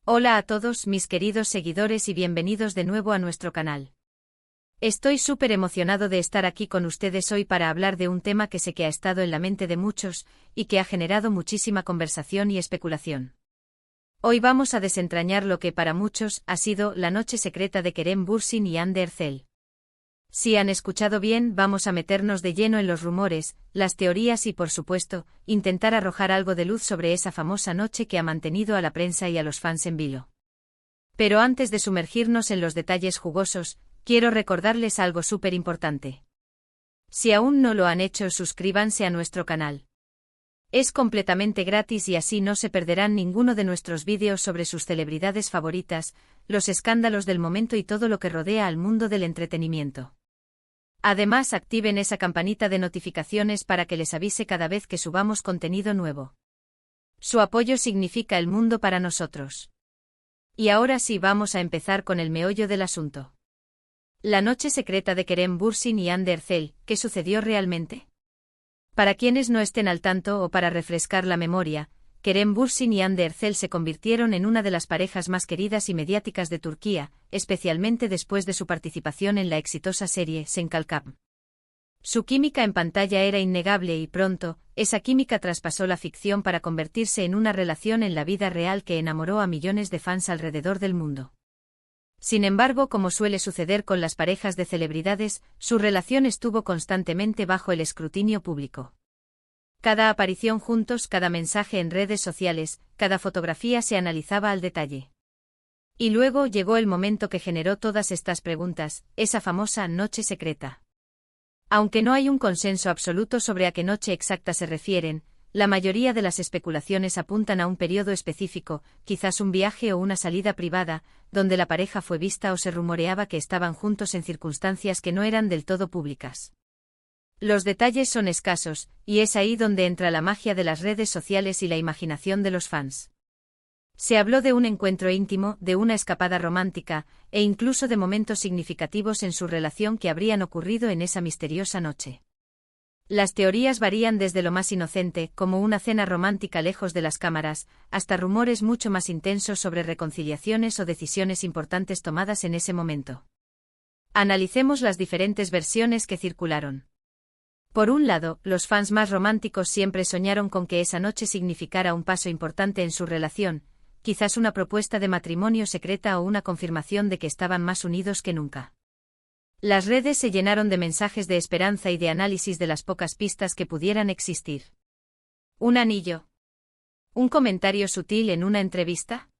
Hola a todos mis queridos seguidores y bienvenidos de nuevo a nuestro canal. Estoy súper emocionado de estar aquí con ustedes hoy para hablar de un tema que sé que ha estado en la mente de muchos y que ha generado muchísima conversación y especulación. Hoy vamos a desentrañar lo que para muchos ha sido la noche secreta de Kerem Bürsin y Hande Erçel. Si han escuchado bien, vamos a meternos de lleno en los rumores, las teorías y, por supuesto, intentar arrojar algo de luz sobre esa famosa noche que ha mantenido a la prensa y a los fans en vilo. Pero antes de sumergirnos en los detalles jugosos, quiero recordarles algo súper importante. Si aún no lo han hecho, suscríbanse a nuestro canal. Es completamente gratis y así no se perderán ninguno de nuestros vídeos sobre sus celebridades favoritas, los escándalos del momento y todo lo que rodea al mundo del entretenimiento. Además, activen esa campanita de notificaciones para que les avise cada vez que subamos contenido nuevo. Su apoyo significa el mundo para nosotros. Y ahora sí, vamos a empezar con el meollo del asunto. La noche secreta de Kerem Bürsin y Hande Erçel, ¿qué sucedió realmente? Para quienes no estén al tanto o para refrescar la memoria, Kerem Bürsin y Hande Erçel se convirtieron en una de las parejas más queridas y mediáticas de Turquía, especialmente después de su participación en la exitosa serie Sen Kalkam. Su química en pantalla era innegable y pronto, esa química traspasó la ficción para convertirse en una relación en la vida real que enamoró a millones de fans alrededor del mundo. Sin embargo, como suele suceder con las parejas de celebridades, su relación estuvo constantemente bajo el escrutinio público. Cada aparición juntos, cada mensaje en redes sociales, cada fotografía se analizaba al detalle. Y luego llegó el momento que generó todas estas preguntas, esa famosa noche secreta. Aunque no hay un consenso absoluto sobre a qué noche exacta se refieren, la mayoría de las especulaciones apuntan a un periodo específico, quizás un viaje o una salida privada, donde la pareja fue vista o se rumoreaba que estaban juntos en circunstancias que no eran del todo públicas. Los detalles son escasos, y es ahí donde entra la magia de las redes sociales y la imaginación de los fans. Se habló de un encuentro íntimo, de una escapada romántica, e incluso de momentos significativos en su relación que habrían ocurrido en esa misteriosa noche. Las teorías varían desde lo más inocente, como una cena romántica lejos de las cámaras, hasta rumores mucho más intensos sobre reconciliaciones o decisiones importantes tomadas en ese momento. Analicemos las diferentes versiones que circularon. Por un lado, los fans más románticos siempre soñaron con que esa noche significara un paso importante en su relación, quizás una propuesta de matrimonio secreta o una confirmación de que estaban más unidos que nunca. Las redes se llenaron de mensajes de esperanza y de análisis de las pocas pistas que pudieran existir. ¿Un anillo? ¿Un comentario sutil en una entrevista?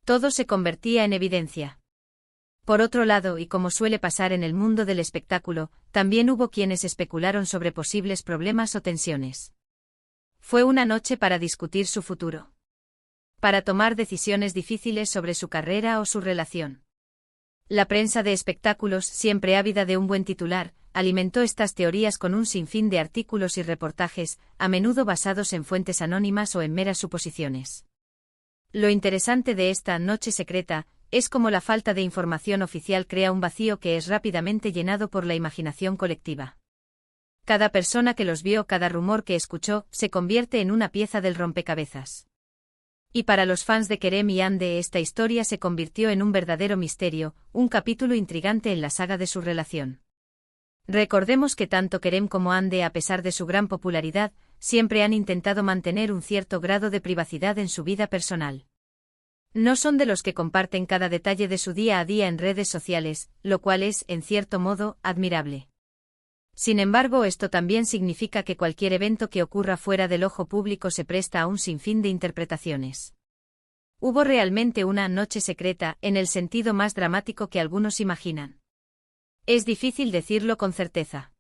Todo se convertía en evidencia. Por otro lado, y como suele pasar en el mundo del espectáculo, también hubo quienes especularon sobre posibles problemas o tensiones. Fue una noche para discutir su futuro. Para tomar decisiones difíciles sobre su carrera o su relación. La prensa de espectáculos, siempre ávida de un buen titular, alimentó estas teorías con un sinfín de artículos y reportajes, a menudo basados en fuentes anónimas o en meras suposiciones. Lo interesante de esta noche secreta es cómo la falta de información oficial crea un vacío que es rápidamente llenado por la imaginación colectiva. Cada persona que los vio, cada rumor que escuchó, se convierte en una pieza del rompecabezas. Y para los fans de Kerem y Hande, esta historia se convirtió en un verdadero misterio, un capítulo intrigante en la saga de su relación. Recordemos que tanto Kerem como Hande, a pesar de su gran popularidad, siempre han intentado mantener un cierto grado de privacidad en su vida personal. No son de los que comparten cada detalle de su día a día en redes sociales, lo cual es, en cierto modo, admirable. Sin embargo, esto también significa que cualquier evento que ocurra fuera del ojo público se presta a un sinfín de interpretaciones. ¿Hubo realmente una noche secreta, en el sentido más dramático que algunos imaginan? Es difícil decirlo con certeza.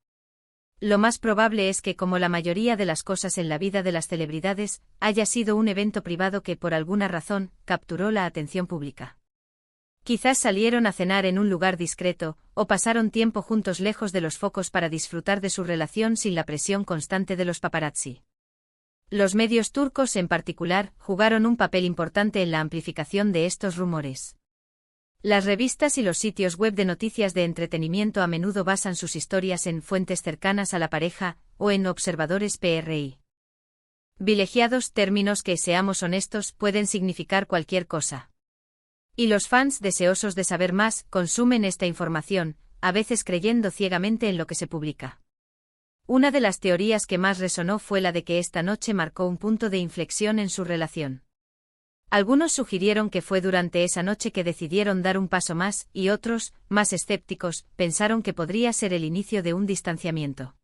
Lo más probable es que, como la mayoría de las cosas en la vida de las celebridades, haya sido un evento privado que, por alguna razón, capturó la atención pública. Quizás salieron a cenar en un lugar discreto, o pasaron tiempo juntos lejos de los focos para disfrutar de su relación sin la presión constante de los paparazzi. Los medios turcos, en particular, jugaron un papel importante en la amplificación de estos rumores. Las revistas y los sitios web de noticias de entretenimiento a menudo basan sus historias en fuentes cercanas a la pareja, o en observadores PRI. Privilegiados, términos que, seamos honestos, pueden significar cualquier cosa. Y los fans, deseosos de saber más, consumen esta información, a veces creyendo ciegamente en lo que se publica. Una de las teorías que más resonó fue la de que esta noche marcó un punto de inflexión en su relación. Algunos sugirieron que fue durante esa noche que decidieron dar un paso más, y otros, más escépticos, pensaron que podría ser el inicio de un distanciamiento.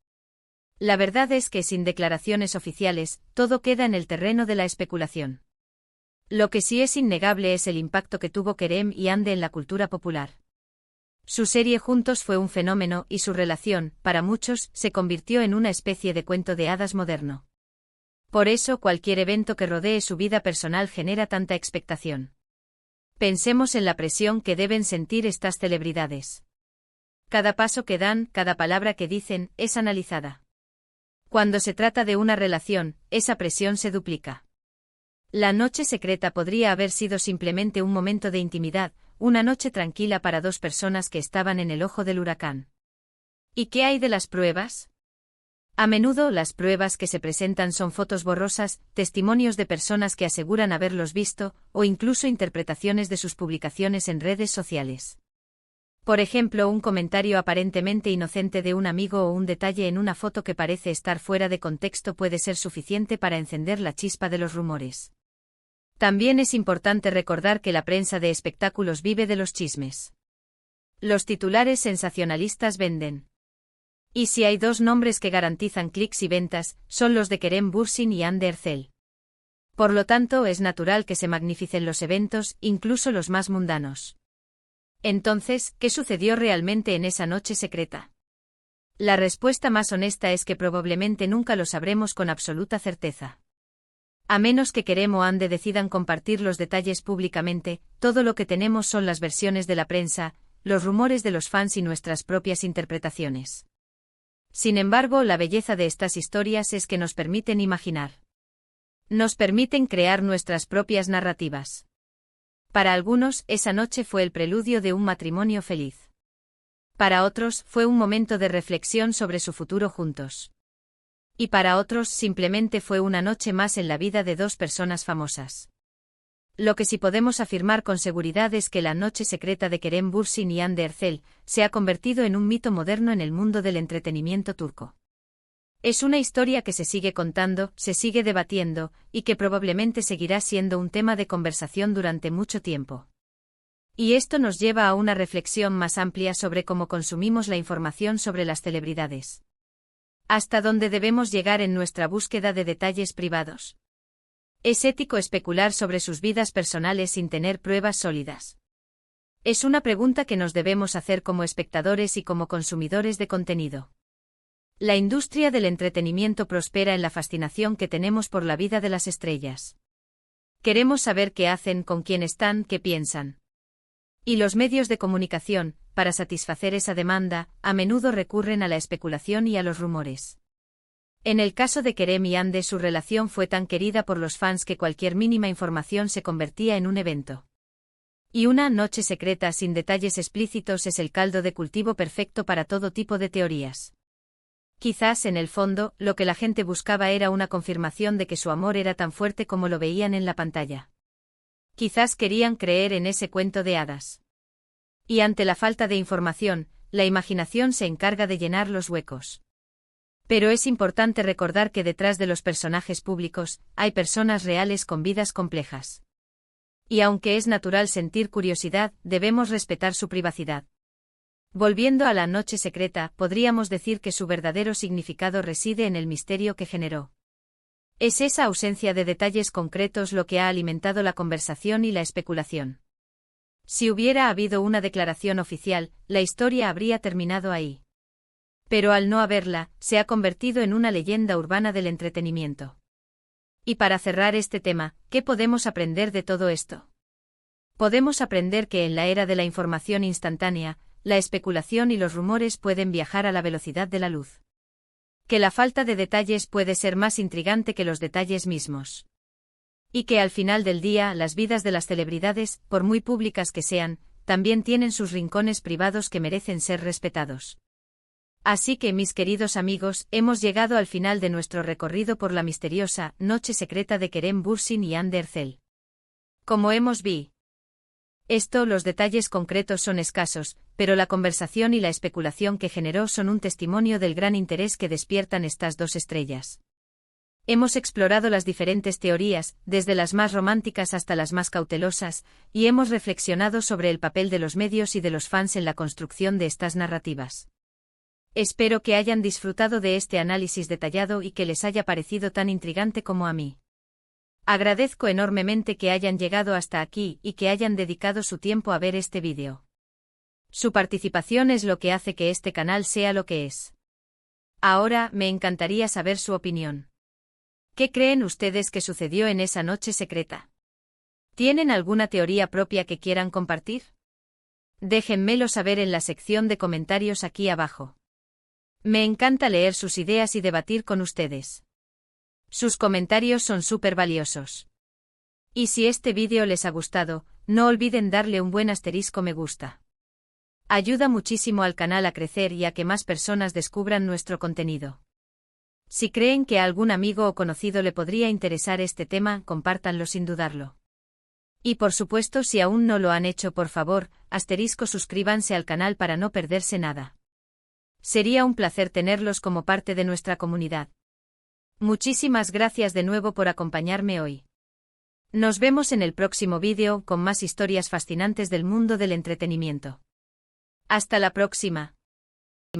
La verdad es que sin declaraciones oficiales, todo queda en el terreno de la especulación. Lo que sí es innegable es el impacto que tuvo Kerem y Hande en la cultura popular. Su serie juntos fue un fenómeno y su relación, para muchos, se convirtió en una especie de cuento de hadas moderno. Por eso cualquier evento que rodee su vida personal genera tanta expectación. Pensemos en la presión que deben sentir estas celebridades. Cada paso que dan, cada palabra que dicen, es analizada. Cuando se trata de una relación, esa presión se duplica. La noche secreta podría haber sido simplemente un momento de intimidad, una noche tranquila para dos personas que estaban en el ojo del huracán. ¿Y qué hay de las pruebas? A menudo las pruebas que se presentan son fotos borrosas, testimonios de personas que aseguran haberlos visto, o incluso interpretaciones de sus publicaciones en redes sociales. Por ejemplo, un comentario aparentemente inocente de un amigo o un detalle en una foto que parece estar fuera de contexto puede ser suficiente para encender la chispa de los rumores. También es importante recordar que la prensa de espectáculos vive de los chismes. Los titulares sensacionalistas venden. Y si hay dos nombres que garantizan clics y ventas, son los de Kerem Bürsin y Hande Erçel. Por lo tanto, es natural que se magnificen los eventos, incluso los más mundanos. Entonces, ¿qué sucedió realmente en esa noche secreta? La respuesta más honesta es que probablemente nunca lo sabremos con absoluta certeza. A menos que Kerem o Hande decidan compartir los detalles públicamente, todo lo que tenemos son las versiones de la prensa, los rumores de los fans y nuestras propias interpretaciones. Sin embargo, la belleza de estas historias es que nos permiten imaginar. Nos permiten crear nuestras propias narrativas. Para algunos, esa noche fue el preludio de un matrimonio feliz. Para otros, fue un momento de reflexión sobre su futuro juntos. Y para otros, simplemente fue una noche más en la vida de dos personas famosas. Lo que sí podemos afirmar con seguridad es que la noche secreta de Kerem Bürsin y Hande Erçel se ha convertido en un mito moderno en el mundo del entretenimiento turco. Es una historia que se sigue contando, se sigue debatiendo, y que probablemente seguirá siendo un tema de conversación durante mucho tiempo. Y esto nos lleva a una reflexión más amplia sobre cómo consumimos la información sobre las celebridades. ¿Hasta dónde debemos llegar en nuestra búsqueda de detalles privados? ¿Es ético especular sobre sus vidas personales sin tener pruebas sólidas? Es una pregunta que nos debemos hacer como espectadores y como consumidores de contenido. La industria del entretenimiento prospera en la fascinación que tenemos por la vida de las estrellas. Queremos saber qué hacen, con quién están, qué piensan. Y los medios de comunicación, para satisfacer esa demanda, a menudo recurren a la especulación y a los rumores. En el caso de Kerem y Hande, su relación fue tan querida por los fans que cualquier mínima información se convertía en un evento. Y una noche secreta sin detalles explícitos es el caldo de cultivo perfecto para todo tipo de teorías. Quizás, en el fondo, lo que la gente buscaba era una confirmación de que su amor era tan fuerte como lo veían en la pantalla. Quizás querían creer en ese cuento de hadas. Y ante la falta de información, la imaginación se encarga de llenar los huecos. Pero es importante recordar que detrás de los personajes públicos, hay personas reales con vidas complejas. Y aunque es natural sentir curiosidad, debemos respetar su privacidad. Volviendo a la noche secreta, podríamos decir que su verdadero significado reside en el misterio que generó. Es esa ausencia de detalles concretos lo que ha alimentado la conversación y la especulación. Si hubiera habido una declaración oficial, la historia habría terminado ahí. Pero al no haberla, se ha convertido en una leyenda urbana del entretenimiento. Y para cerrar este tema, ¿qué podemos aprender de todo esto? Podemos aprender que en la era de la información instantánea, la especulación y los rumores pueden viajar a la velocidad de la luz. Que la falta de detalles puede ser más intrigante que los detalles mismos. Y que al final del día, las vidas de las celebridades, por muy públicas que sean, también tienen sus rincones privados que merecen ser respetados. Así que, mis queridos amigos, hemos llegado al final de nuestro recorrido por la misteriosa noche secreta de Kerem Bürsin y Hande Erçel. Como hemos visto Los detalles concretos son escasos, pero la conversación y la especulación que generó son un testimonio del gran interés que despiertan estas dos estrellas. Hemos explorado las diferentes teorías, desde las más románticas hasta las más cautelosas, y hemos reflexionado sobre el papel de los medios y de los fans en la construcción de estas narrativas. Espero que hayan disfrutado de este análisis detallado y que les haya parecido tan intrigante como a mí. Agradezco enormemente que hayan llegado hasta aquí y que hayan dedicado su tiempo a ver este vídeo. Su participación es lo que hace que este canal sea lo que es. Ahora, me encantaría saber su opinión. ¿Qué creen ustedes que sucedió en esa noche secreta? ¿Tienen alguna teoría propia que quieran compartir? Déjenmelo saber en la sección de comentarios aquí abajo. Me encanta leer sus ideas y debatir con ustedes. Sus comentarios son súper valiosos. Y si este vídeo les ha gustado, no olviden darle un buen asterisco me gusta. Ayuda muchísimo al canal a crecer y a que más personas descubran nuestro contenido. Si creen que a algún amigo o conocido le podría interesar este tema, compártanlo sin dudarlo. Y por supuesto, si aún no lo han hecho, por favor, suscríbanse al canal para no perderse nada. Sería un placer tenerlos como parte de nuestra comunidad. Muchísimas gracias de nuevo por acompañarme hoy. Nos vemos en el próximo vídeo con más historias fascinantes del mundo del entretenimiento. Hasta la próxima.